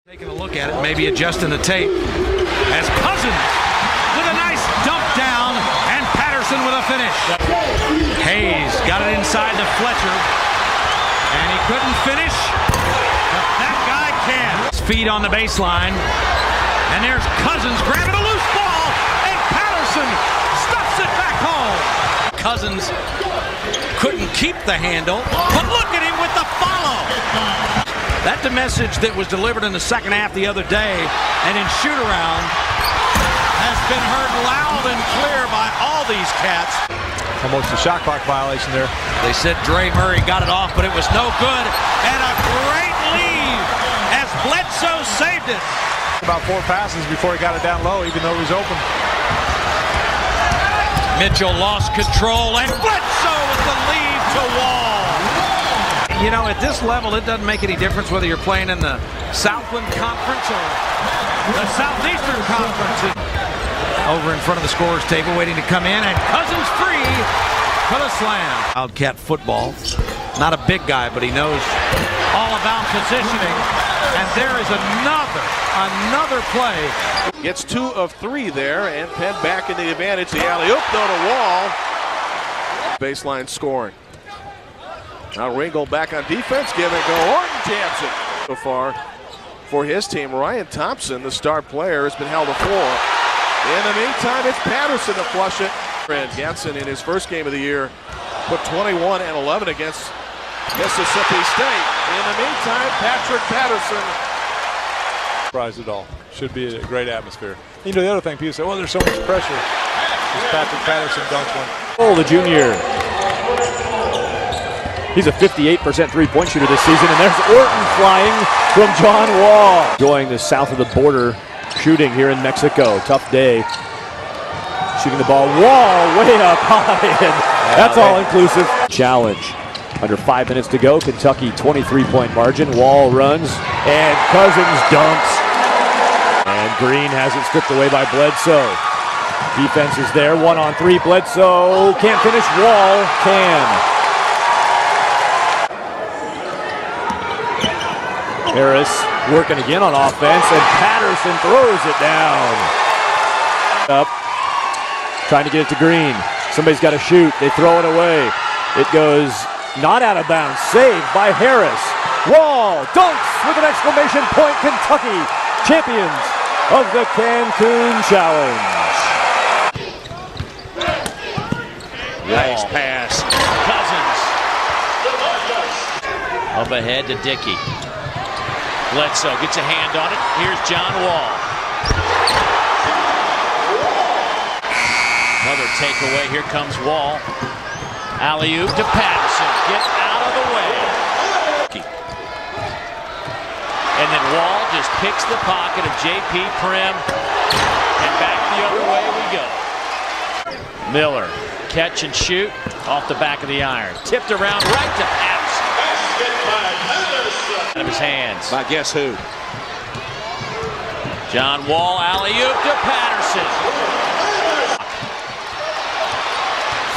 Taking a look at it, maybe adjusting the tape. As Cousins with a nice dump down, and Patterson with a finish. Hayes got it inside to Fletcher, and he couldn't finish, but that guy can. His feet on the baseline, and there's Cousins grabbing a loose ball, and Patterson stuffs it back home. Cousins couldn't keep the handle, but look at him with the follow. That's the message that was delivered in the second half the other day, and in shoot-around has been heard loud and clear by all these cats. Almost a shot clock violation there. They said Dre Murray got it off, but it was no good, and a great lead as Bledsoe saved it. About 4 passes before he got it down low, even though he was open. Mitchell lost control, and Bledsoe with the lead to Wall. You know, at this level, it doesn't make any difference whether you're playing in the Southland Conference or the Southeastern Conference. Over in front of the scorer's table, waiting to come in, and Cousins free for the slam. Wildcat football. Not a big guy, but he knows all about positioning. And there is another play. Gets 2 of 3 there, and Penn back in the advantage. The alley-oop, though, to Wall. Baseline scoring. Now Ringel back on defense, give it go. Orton jams it. So far for his team, Ryan Thompson, the star player, has been held to 4. In the meantime, it's Patterson to flush it. Ganson in his first game of the year put 21 and 11 against Mississippi State. In the meantime, Patrick Patterson. Surprised at all. Should be a great atmosphere. You know, the other thing, people say, well, there's so much pressure. As Patrick Patterson dunks one. Oh, the junior. He's a 58% three-point shooter this season, and there's Orton flying from John Wall. Enjoying the south of the border shooting here in Mexico. Tough day. Shooting the ball. Wall way up high, and that's all-inclusive. Challenge. Under 5 minutes to go. Kentucky 23-point margin. Wall runs, and Cousins dunks. And Green has it stripped away by Bledsoe. Defense is there. 1-on-3. Bledsoe can't finish. Wall can. Harris working again on offense, and Patterson throws it down. Up, trying to get it to Green. Somebody's got to shoot. They throw it away. It goes not out of bounds. Saved by Harris. Wall dunks with an exclamation point. Kentucky, champions of the Cancun Challenge. Nice pass. Cousins. Up ahead to Dickey. Bledsoe gets a hand on it. Here's John Wall. Another takeaway. Here comes Wall. Alley-oop to Patterson. Get out of the way. And then Wall just picks the pocket of J.P. Prim. And back the other way we go. Miller, catch and shoot off the back of the iron. Tipped around right to Patterson. Out of his hands. By guess who? John Wall, alley-oop to Patterson.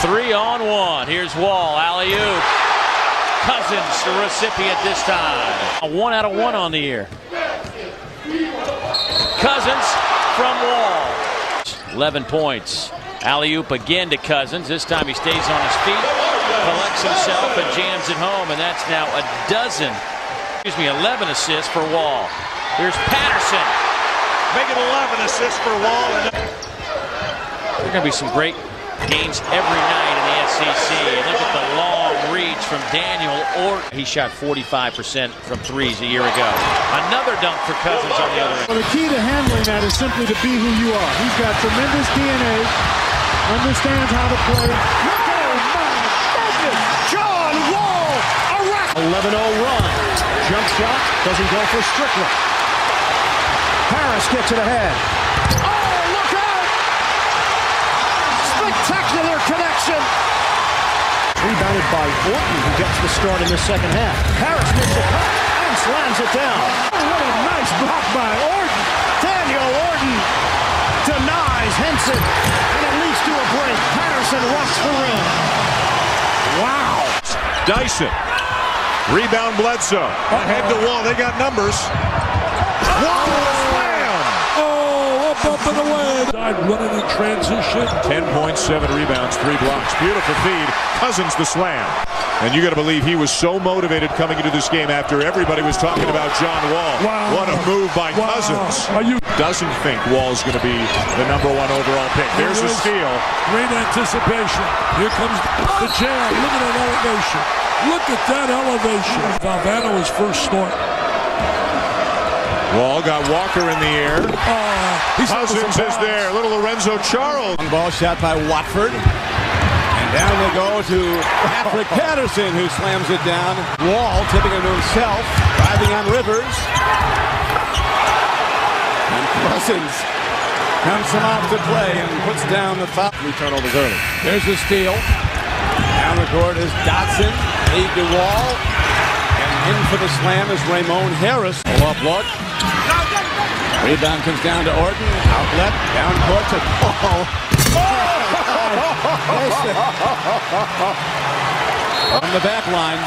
3-on-1. Here's Wall, alley-oop. Cousins, the recipient this time. A 1 out of 1 on the year. Cousins from Wall. 11 points. Alley-oop again to Cousins. This time he stays on his feet, collects himself, and jams it home. And that's now 11 assists for Wall. Here's Patterson. Make it 11 assists for Wall. There are going to be some great games every night in the SEC. Look at the long reach from Daniel Orton. He shot 45% from threes a year ago. Another dunk for Cousins on the other end. Well, the key to handling that is simply to be who you are. He's got tremendous DNA, understands how to play. Oh, my goodness! John Wall! A 11-0 run. Jump shot doesn't go for Strickland. Harris gets it ahead. Oh, look out! Spectacular connection. Rebounded by Orton, who gets the start in the second half. Harris makes a cut and slams it down. Oh, what a nice block by Orton. Daniel Orton denies Henson, and it leads to a break. Patterson rocks the rim. Wow. Dyson. Rebound Bledsoe. Head to Wall. They got numbers. Wall slam. Oh, up and away. Side running in transition. 10.7 rebounds, 3 blocks. Beautiful feed. Cousins the slam. And you got to believe he was so motivated coming into this game after everybody was talking about John Wall. Wow. What a move by Cousins. Doesn't think Wall's going to be the #1 overall pick. There's a steal. Great anticipation. Here comes the jam. Look at that elevation. Look at that elevation. Valvano is first start. Wall got Walker in the air. Cousins is there. Little Lorenzo Charles. Long ball shot by Watford. And down they go to Patrick Patterson, who slams it down. Wall tipping it to himself, driving on Rivers. And Cousins comes him off to play and puts down the foul. 3 turnovers early. There's the steal. Down the court is Dotson. Lead to Wall. And in for the slam is Ramon Harris. Pull-up look. Rebound comes down to Orton. Outlet. Down court to Paul. On the back line.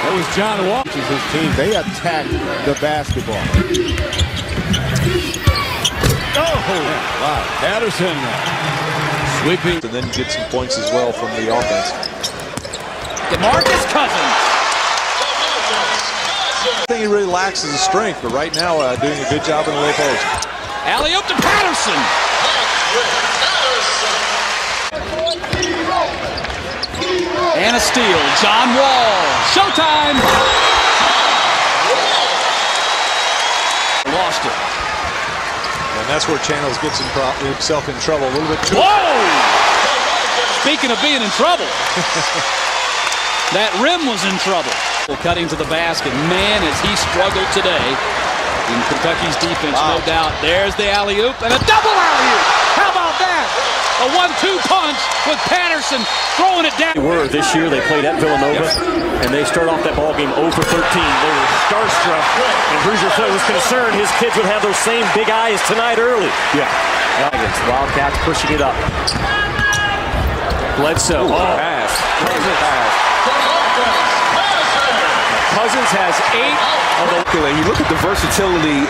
That was John Wall. His team, they attacked the basketball. Wow. Patterson sweeping. And then you get some points as well from the offense. DeMarcus Cousins. I think he really lacks his strength, but right now doing a good job in the low post. Alley-oop to Patterson. And a steal. John Wall. Showtime. Lost it. And that's where Channels gets himself in trouble a little bit too. Whoa! Speaking of being in trouble. That rim was in trouble. Cutting to the basket. Man, has he struggled today in Kentucky's defense, no doubt. There's the alley-oop and a double alley-oop. How about that? A 1-2 punch with Patterson throwing it down. They were this year. They played at Villanova, and they start off that ball game 0 for 13. They were starstruck, and Bruiser was concerned his kids would have those same big eyes tonight early. Yeah. Wildcats pushing it up. Bledsoe. Pass. Cousins has 8 of the. You look at the versatility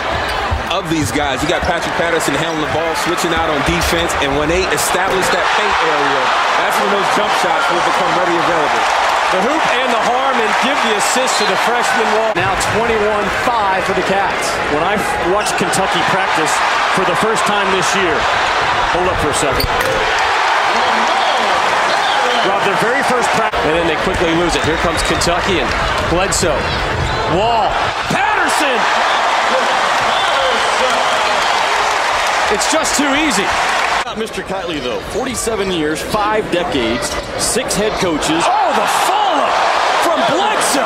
of these guys. You got Patrick Patterson handling the ball, switching out on defense, and when they establish that paint area, that's when those jump shots will become ready available. The hoop and the harm, and give the assist to the freshman Wall. Now 21-5 for the Cats. When I watched Kentucky practice for the first time this year, hold up for a second. Rob, their very first practice, and then they quickly lose it. Here comes Kentucky and Bledsoe. Wall. Patterson! It's just too easy. Not Mr. Kiley, though. 47 years, 5 decades, 6 head coaches. Oh, the follow from Bledsoe!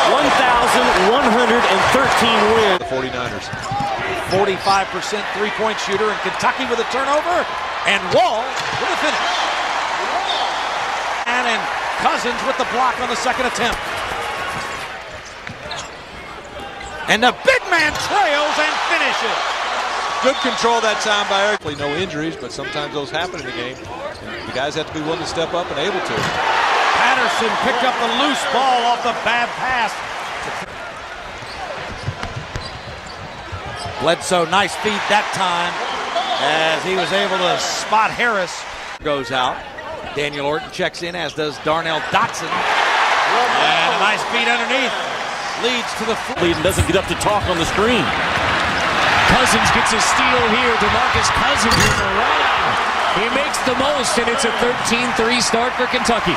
1,113 wins. The 49ers. 45% three-point shooter, and Kentucky with a turnover, and Wall with a finish. And Cousins with the block on the second attempt. And the big man trails and finishes. Good control that time by Eric. No injuries, but sometimes those happen in the game. And the guys have to be willing to step up and able to. Patterson picked up the loose ball off the bad pass. Bledsoe, nice feed that time as he was able to spot Harris. Goes out. Daniel Orton checks in, as does Darnell Dotson. And a nice feed underneath. Leads to the Lead and doesn't get up to talk on the screen. Cousins gets a steal here. DeMarcus Cousins in the run. He makes the most, and it's a 13-3 start for Kentucky.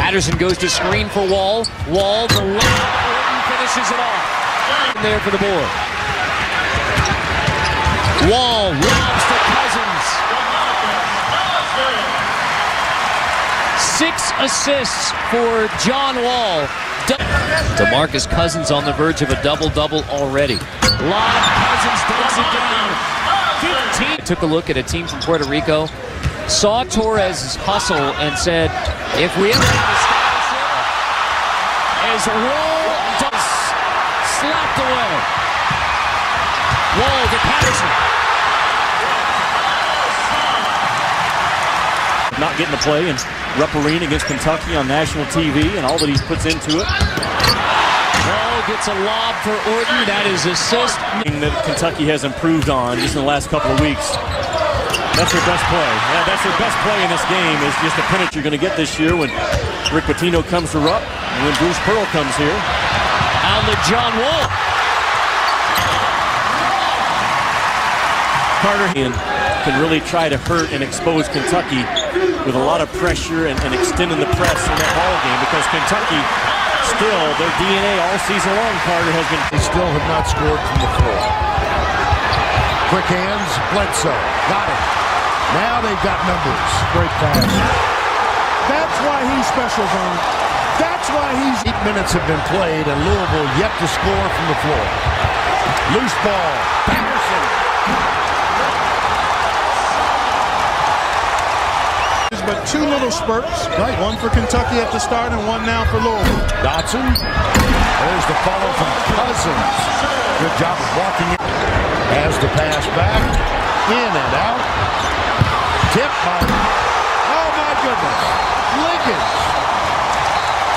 Patterson goes to screen for Wall. Wall, the layup. Orton finishes it off. There for the board. Wall robs to Cousins. 6 assists for John Wall. DeMarcus Cousins on the verge of a double-double already. Live Cousins does it down. 15. Took a look at a team from Puerto Rico, saw Torres hustle and said, if we ever have to stop this, as Wall does slapped away. Wall to Patterson. Not getting to play and refereeing against Kentucky on national TV and all that he puts into it. Wall gets a lob for Orton. That is assist. That Kentucky has improved on just in the last couple of weeks. That's their best play. Yeah, that's their best play in this game is just the penalty you're going to get this year when Rick Pitino comes to Rupp and when Bruce Pearl comes here. Out to John Wall. Carter can really try to hurt and expose Kentucky with a lot of pressure and extending the press in that ball game because Kentucky still, their DNA all season long, Carter, has been... They still have not scored from the floor. Quick hands, Bledsoe, got it. Now they've got numbers. Great pass. That's why he's special zone. That's why he's... 8 minutes have been played and Louisville yet to score from the floor. Loose ball, Patterson. But 2 little spurts, right? One for Kentucky at the start and one now for Louisville. Dotson. There's the follow from Cousins. Good job of blocking it. Has the pass back. In and out. Tip by... Oh my goodness. Liggins.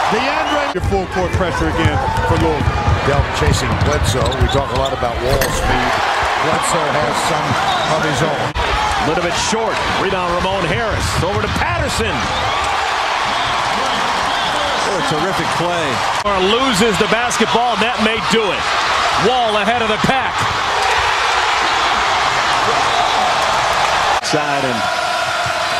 DeAndre. Full court pressure again for Louisville. Delp chasing Bledsoe. We talk a lot about wall speed. Bledsoe has some of his own. A little bit short. Rebound Ramon Harris. Over to Patterson. What a terrific play. Loses the basketball, and that may do it. Wall ahead of the pack. Side and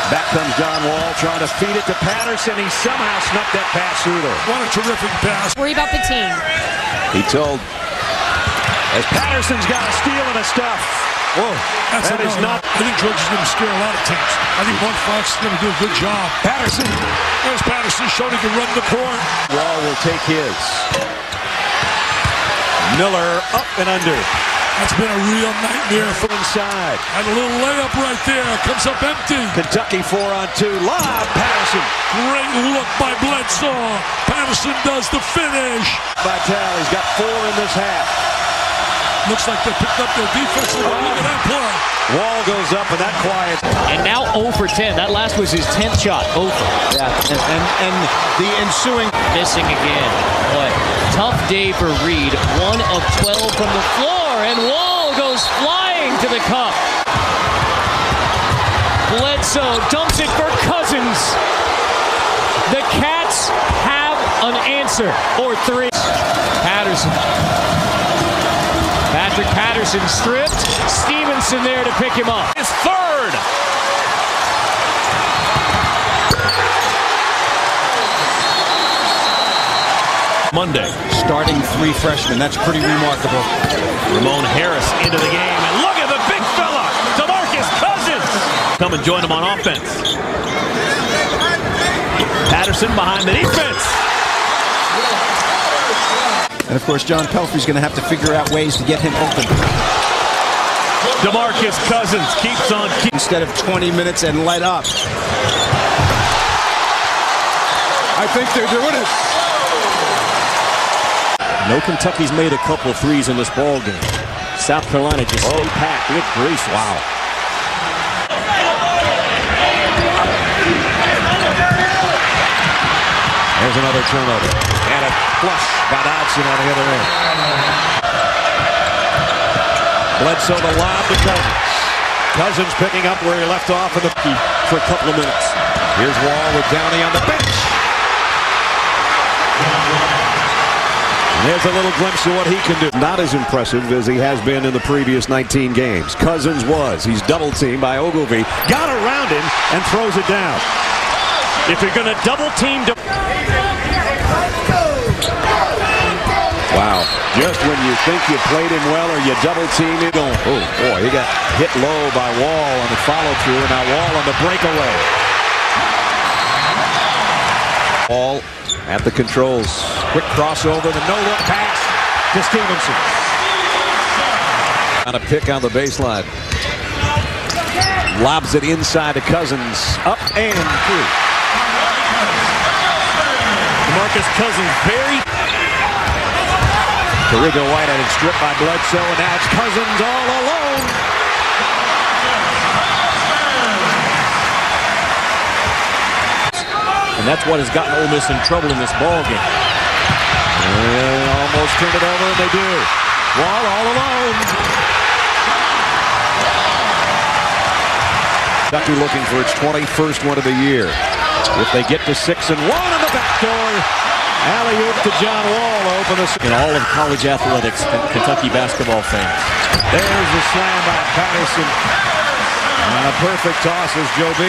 back comes John Wall trying to feed it to Patterson. He somehow snuck that pass through there. What a terrific pass. Worry about the team. He told as Patterson's got a steal and a stuff. Whoa, that is not... I think George is going to scare a lot of teams. I think Mark Fox is going to do a good job. Patterson. There's Patterson showing he can run the court. Wall will take his. Miller up and under. That's been a real nightmare for inside. And a little layup right there. Comes up empty. Kentucky 4-on-2. Lob. Patterson. Great look by Bledsoe. Patterson does the finish. Vitale, he's got 4 in this half. Looks like they picked up their defense. Look at that play. Wall goes up and that quiet. And now 0 for 10. That last was his 10th shot. 0 for. Yeah, and the ensuing... Missing again. But tough day for Reed. 1 of 12 from the floor. And Wall goes flying to the cup. Bledsoe dumps it for Cousins. The Cats have an answer. Or 3. Patterson. Patrick Patterson stripped. Stevenson there to pick him up. His 3rd. Monday. Starting 3 freshmen. That's pretty remarkable. Ramon Harris into the game. And look at the big fella. DeMarcus Cousins. Come and join him on offense. Patterson behind the defense. And of course, John Pelfrey's going to have to figure out ways to get him open. DeMarcus Cousins keeps on instead of 20 minutes and let up. I think they're doing it. No, Kentucky's made a couple of threes in this ball game. South Carolina just stay packed. Good grief. Wow. There's another turnover. And a flush by Dodson on the other end. Bledsoe the lob to Cousins. Cousins picking up where he left off in the for a couple of minutes. Here's Wall with Downey on the bench. And there's a little glimpse of what he can do. Not as impressive as he has been in the previous 19 games. Cousins was. He's double teamed by Ogilvie. Got around him and throws it down. If you're going to double team... Wow. Just when you think you played him well or you double team him. Oh, boy, he got hit low by Wall on the follow through. Now Wall on the breakaway. Wall at the controls. Quick crossover, the no-look pass to Stevenson. On a pick on the baseline. Lobs it inside to Cousins. Up and through. DeMarcus Cousins buried. Terrigo White had it stripped by Bledsoe, and now it's Cousins all alone. And that's what has gotten Ole Miss in trouble in this ball game. And almost turned it over, and they do. Wall all alone. Kentucky looking for its 21st one of the year. If they get to 6-1 in the back door, alley-oop to John Wall to open this. In all of college athletics, Kentucky basketball fans. There's the slam by Patterson. And a perfect toss is Joe B.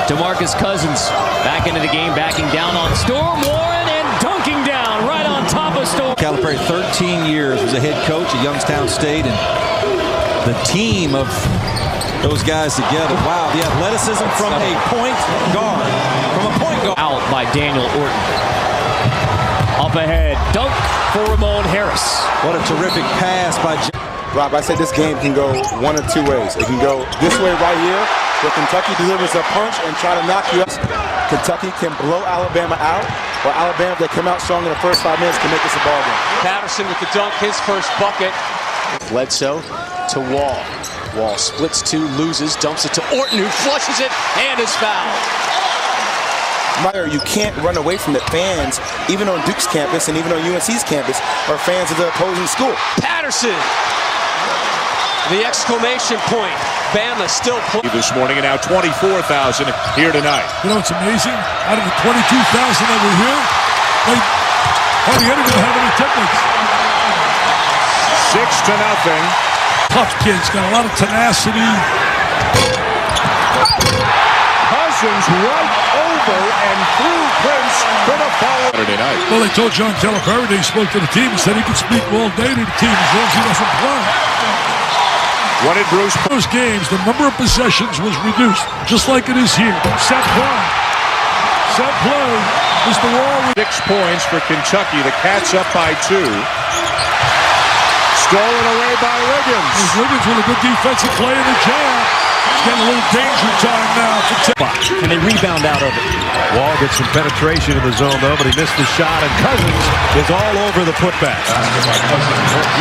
DeMarcus Cousins back into the game, backing down on Storm Warren and dunking down right on top of Storm. Calipari, 13 years was a head coach at Youngstown State, and the team of those guys together. Wow, the athleticism from a point guard. Out by Daniel Orton. Up ahead, dunk for Ramon Harris. What a terrific pass by Rob, I said this game can go one of two ways. It can go this way right here, where Kentucky delivers a punch and try to knock you out. Kentucky can blow Alabama out, or Alabama, if they come out strong in the first 5 minutes, can make this a ball game. Patterson with the dunk, his first bucket. Bledsoe to Wall. Wall splits two, loses, dumps it to Orton, who flushes it and is fouled. Meyer, you can't run away from the fans, even on Duke's campus and even on UNC's campus, are fans of the opposing school. Patterson, the exclamation point. Bama still playing. This morning, and now 24,000 here tonight. You know, it's amazing. Out of the 22,000 that were here, they hardly anyone have any tickets. 6-0. Tough kids, got a lot of tenacity. Cousins right over and through Prince for the follow. Saturday night. Well, they told John Calipari, they spoke to the team and said he could speak all day to the team as long as he doesn't play. What did Bruce? Those games, the number of possessions was reduced, just like it is here. Set play. Set play. Mr. Wall. 6 points for Kentucky. The Cats up by 2. Stolen away by Wiggins. Wiggins with a good defensive play in the jam. He's getting a little danger time now for And they rebound out of it. Wall gets some penetration in the zone, though, but he missed the shot, and Cousins is all over the putback.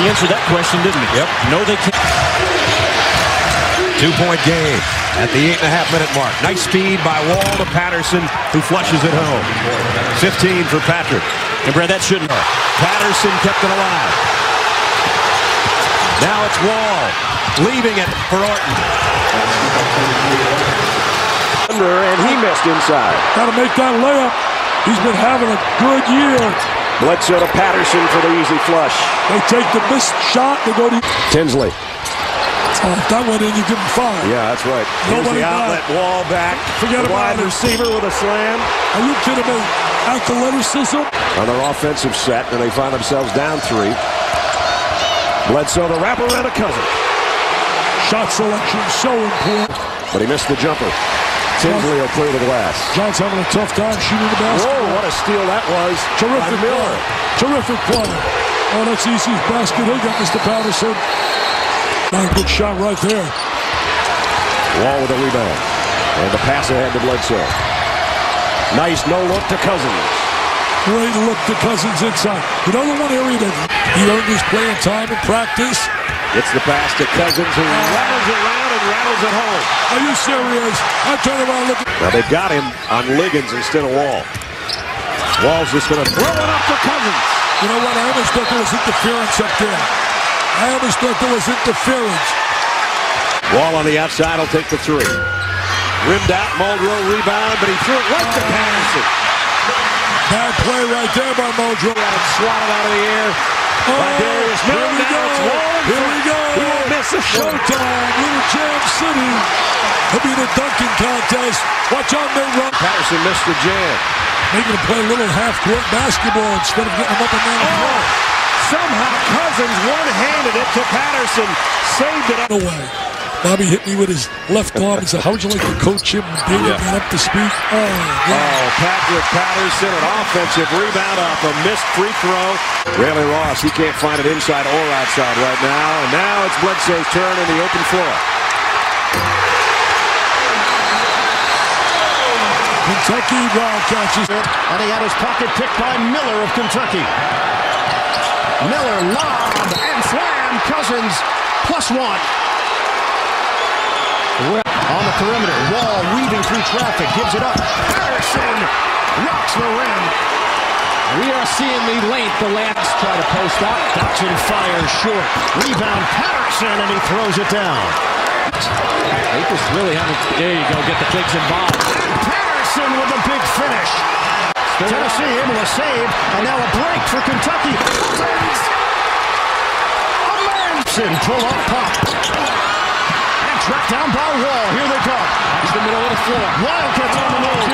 He answered that question, didn't he? Yep. No, they can't. 2-point game at the 8.5-minute mark. Nice speed by Wall to Patterson, who flushes it home. 15 for Patrick. And Brad, that shouldn't hurt. Patterson kept it alive. Now it's Wall, leaving it for Orton. And he missed inside. Got to make that layup. He's been having a good year. Bledsoe to Patterson for the easy flush. They take the missed shot. They go to Tinsley. if that went in, you didn't foul. Yeah, that's right. Here's the outlet, Wall back. Forget about wide receiver with a slam. Are you kidding me? Athleticism. On their offensive set, and they find themselves down 3. Bledsoe, the wraparound to Cousins. Shot selection so important. But he missed the jumper. Tinsley will clear the glass. John's having a tough time shooting the basket. Whoa, what a steal that was. Terrific play. Terrific play. Oh, that's easy basket. He got Mr. Patterson. Not a good shot right there. Wall with a rebound. And the pass ahead to Bledsoe. Nice no-look to Cousins. Great look to Cousins inside. You know the one area that he earned his playing time in practice? It's the pass to Cousins, who rattles it around and rattles it home. Are you serious? I turn around looking. Now they've got him on Liggins instead of Wall. Wall's just going to throw it up to Cousins. You know what? I almost thought there was interference up there. I almost thought there was interference. Wall on the outside will take the 3. Rimmed out, Muldrow rebound, but he threw it right to Patterson. Bad play right there by Muldrow. Swatted out of the air by Darius Miller. Here we go. Here we go. He won't miss a Showtime. Little Jam City. It'll be the dunking contest. Watch out, they run. Patterson missed the jam. Making him play a little half-court basketball instead of getting him up and down the floor. Somehow Cousins one-handed it to Patterson. Saved it away. Bobby hit me with his left arm and said, how would you like to coach him and get up to speed? Patrick Patterson, an offensive rebound off a missed free throw. Rayleigh Ross, he can't find it inside or outside right now. And now it's Bledsoe's turn in the open floor. Kentucky Wildcats. And he had his pocket picked by Miller of Kentucky. Miller lob and slam. Cousins +1. On the the perimeter. Wall weaving through traffic, gives it up. Patterson rocks the rim. We are seeing the length. The Lance try to post up. Dotson fires short. Rebound Patterson, and he throws it down. They just really haven't. There you go. Get the bigs involved. And Patterson with a big finish. Tennessee able to save, and now a break for Kentucky. Manson pull up pop. And tracked down by Wall. Here they come. That's the middle of the floor. Wildcats on the move.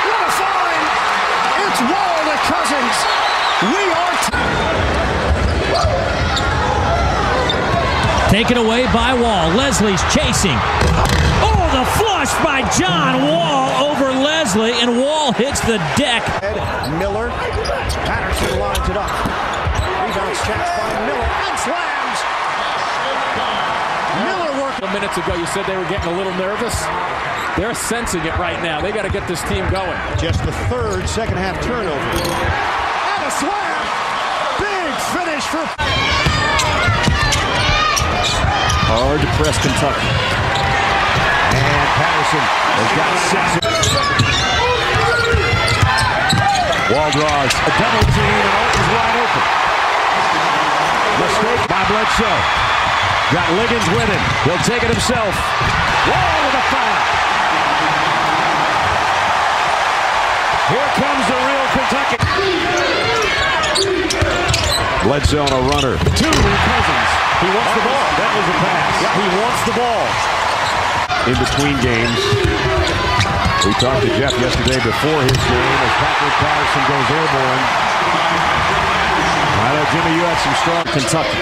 What a find! It's Wall to Cousins. We are taken away by Wall. Leslie's chasing. Oh, the flush by John Wall over Leslie, and Wall hits the deck. Miller. Patterson lines it up. Rebounds checked by Miller and slams. Miller worked. Minutes ago, you said they were getting a little nervous. They're sensing it right now. They got to get this team going. Just the third second half turnover. And a slam. Big finish for. Hard to press Kentucky. And Patterson has got 6. Wall draws a double team, and Alton's wide open. Mistake by Bledsoe. Got Liggins with him. He'll take it himself. Wall with a foul. Here comes the real Kentucky. Bledsoe on a runner. Two Cousins. He wants the ball. That was a pass. Yeah, he wants the ball. In between games, we talked to Jeff yesterday before his game as Patrick Patterson goes airborne. I know, Jimmy, you had some strong Kentucky.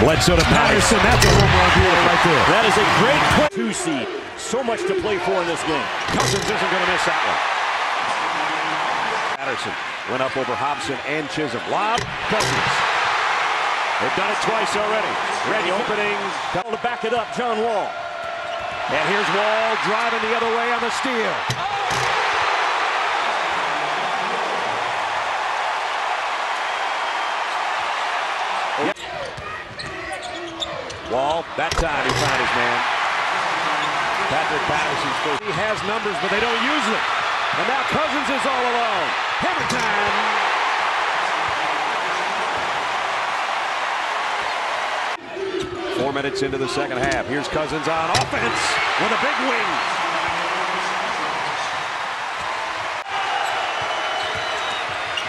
Bledsoe to Patterson. That's a home run right there. That is a great play. 2 seed. So much to play for in this game. Cousins isn't going to miss that one. Patterson went up over Hobson and Chisholm. Lob. Cousins. They've done it twice already. Ready opening. To back it up, John Wall. And here's Wall driving the other way on the steal. Yep. Wall, that time he found his man. Patrick Patterson's first. He has numbers, but they don't use them. And now Cousins is all alone. Hammer time. 4 minutes into the second half. Here's Cousins on offense with a big wing.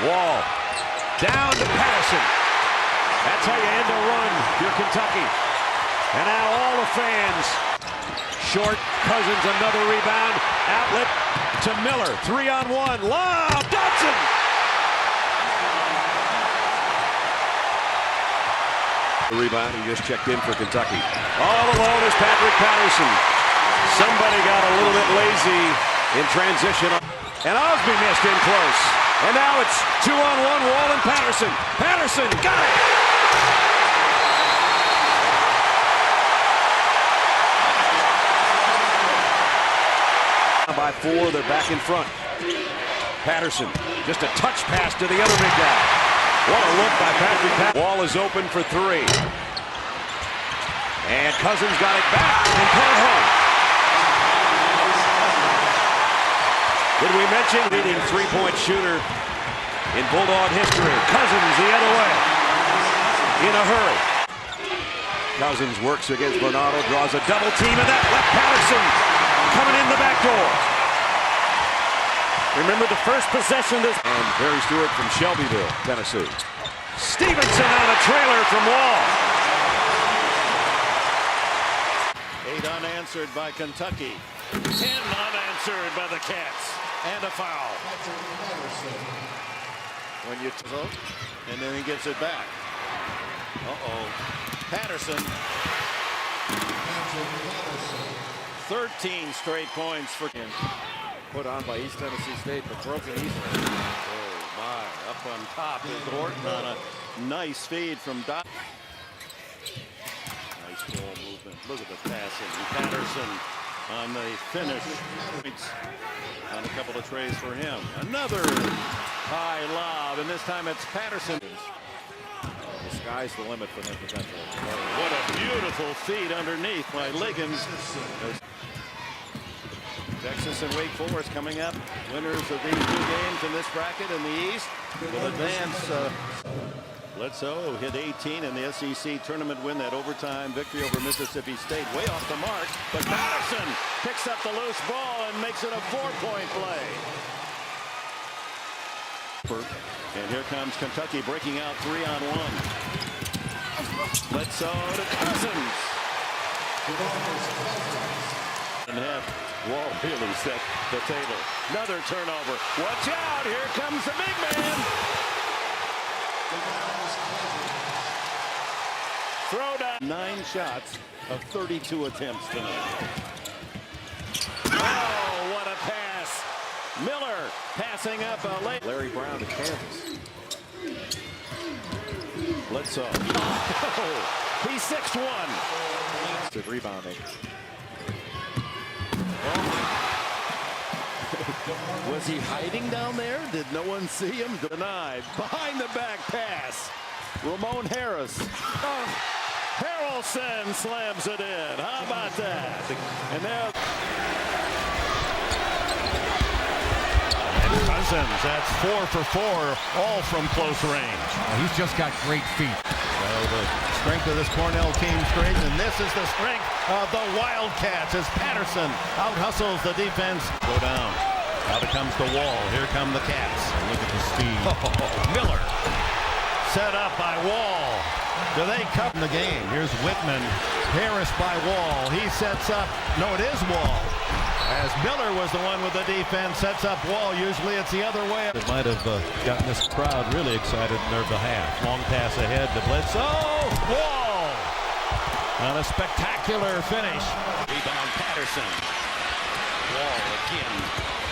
Wall down to Patterson. That's how you end a run if you're Kentucky. And now all the fans. Short, Cousins, another rebound. Outlet to Miller. 3-on-1. Lob, Dotson. The rebound, he just checked in for Kentucky. All alone is Patrick Patterson. Somebody got a little bit lazy in transition. And Osby missed in close. And now it's 2-on-1, Wall and Patterson. Patterson got it! By 4, they're back in front. Patterson, just a touch pass to the other big guy. What a look by Patrick Patterson. Wall is open for 3. And Cousins got it back and put it home. Did we mention leading 3-point shooter in Bulldog history? Cousins the other way. In a hurry. Cousins works against Bernardo, draws a double team, and that left Patterson coming in the back door. Remember the first possession this. And Barry Stewart from Shelbyville, Tennessee. Stevenson on a trailer from Wall. 8 unanswered by Kentucky. 10 unanswered by the Cats. And a foul. When you vote, and then he gets it back. Patterson. 13 straight points for him. Put on by East Tennessee State, but broken Eastern. Oh my, up on top is Horton on a nice feed from Dot. Nice ball movement. Look at the passing. Patterson on the finish. On a couple of trays for him. Another high lob, and this time it's Patterson. Sky's the limit for them potentially. What a beautiful feed underneath by Liggins. Texas and Wake Forest coming up. Winners of these two games in this bracket in the East will advance. Bledsoe hit 18 in the SEC tournament win, that overtime victory over Mississippi State. Way off the mark, but Patterson picks up the loose ball and makes it a 4-point play. And here comes Kentucky breaking out 3-on-1. Bledsoe to Cousins. And Wall really set the table. Another turnover. Watch out, here comes the big man. Throw down. 9 shots of 32 attempts tonight. Oh, what a pass. Miller passing up a late. Larry Brown to Kansas. Bledsoe. Oh, he's 6'1". Good rebounding. Was he hiding down there? Did no one see him? Denied. Behind the back pass. Ramon Harris. Harrelson slams it in. How about that? And now Cousins, that's 4 for 4, all from close range. He's just got great feet. Well, the strength of this Cornell team straight, and this is the strength of the Wildcats as Patterson out-hustles the defense. Go down. Out comes the Wall. Here come the Cats. Look at the speed. Miller. Set up by Wall. Do they cut in the game? Here's Whitman. Harris by Wall. He sets up. No, it is Wall. As Miller was the one with the defense, sets up Wall. Usually it's the other way. It might have gotten this crowd really excited in their behalf. Long pass ahead to Bledsoe. Wall. On a spectacular finish. Rebound Patterson. Wall again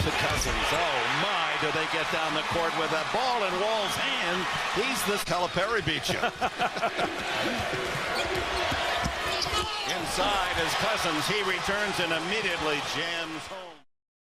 to Cousins. Oh my, do they get down the court with that ball in Wall's hand. He's this Calipari beat you. Inside is Cousins. He returns and immediately jams home.